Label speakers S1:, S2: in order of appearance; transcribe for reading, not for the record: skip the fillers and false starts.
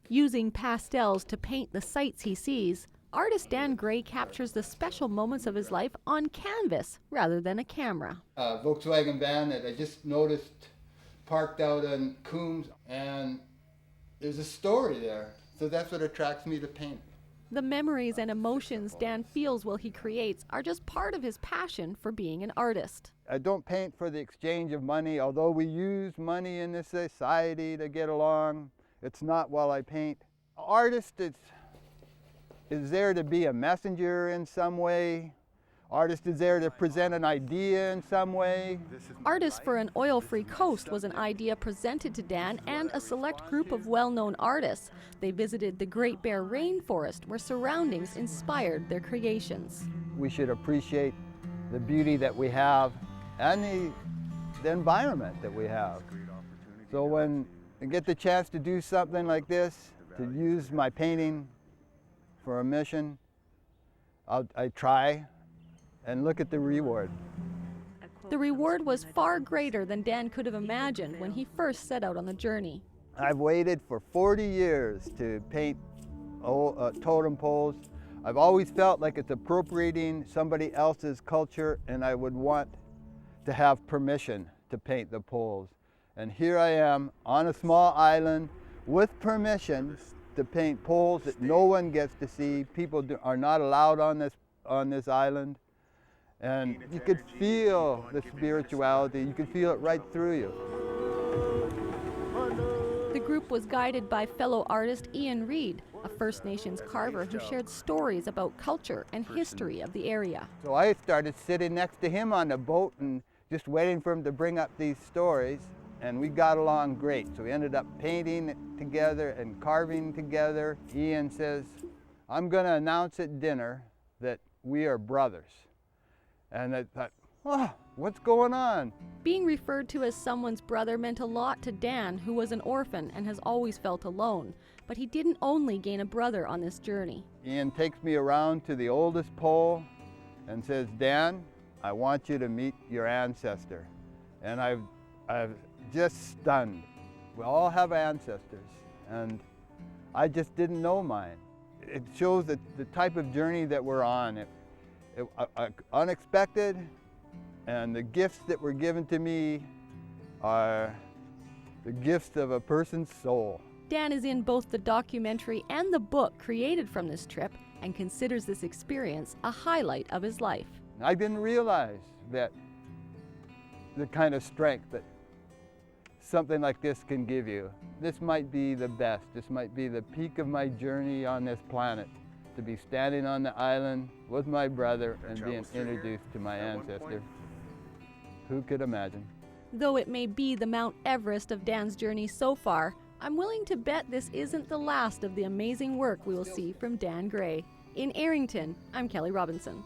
S1: Using pastels to paint the sights he sees, artist Dan Gray captures the special moments of his life on canvas rather than a camera.
S2: A Volkswagen van that I just noticed parked out in Coombs, and there's a story there. So that's what attracts me to paint.
S1: The memories and emotions Dan feels while he creates are just part of his passion for being an artist.
S2: I don't paint for the exchange of money, although we use money in this society to get along. It's not while I paint. Artist is there to be a messenger in some way. Artist is there to present an idea in some way.
S1: Artists for an Oil-Free Coast was an idea presented to Dan and a select group of well-known artists. They visited the Great Bear Rainforest, where surroundings inspired their creations.
S2: We should appreciate the beauty that we have and the environment that we have. So when I get the chance to do something like this, to use my painting for a mission, I try and look at the reward.
S1: The reward was far greater than Dan could have imagined when he first set out on the journey.
S2: I've waited for 40 years to paint totem poles. I've always felt like it's appropriating somebody else's culture, and I would want to have permission to paint the poles. And here I am on a small island with permission to paint poles that no one gets to see. People are not allowed on this island. And you could feel the spirituality, you could feel it right through you.
S1: The group was guided by fellow artist Ian Reed, a First Nations carver who shared stories about culture and history of the area.
S2: So I started sitting next to him on the boat and just waiting for him to bring up these stories, and we got along great. So we ended up painting together and carving together. Ian says, "I'm going to announce at dinner that we are brothers." And I thought, oh, what's going on?
S1: Being referred to as someone's brother meant a lot to Dan, who was an orphan and has always felt alone. But he didn't only gain a brother on this journey.
S2: Ian takes me around to the oldest pole and says, "Dan, I want you to meet your ancestor." And I've just stunned. We all have ancestors, and I just didn't know mine. It shows that the type of journey that we're on. Unexpected, and the gifts that were given to me are the gifts of a person's soul.
S1: Dan is in both the documentary and the book created from this trip and considers this experience a highlight of his life.
S2: I didn't realize that the kind of strength that something like this can give you. This might be the best. This might be the peak of my journey on this planet, to be standing on the island with my brother and being introduced to my ancestor. Who could imagine?
S1: Though it may be the Mount Everest of Dan's journey so far, I'm willing to bet this isn't the last of the amazing work we will see from Dan Gray. In Arrington, I'm Kelly Robinson.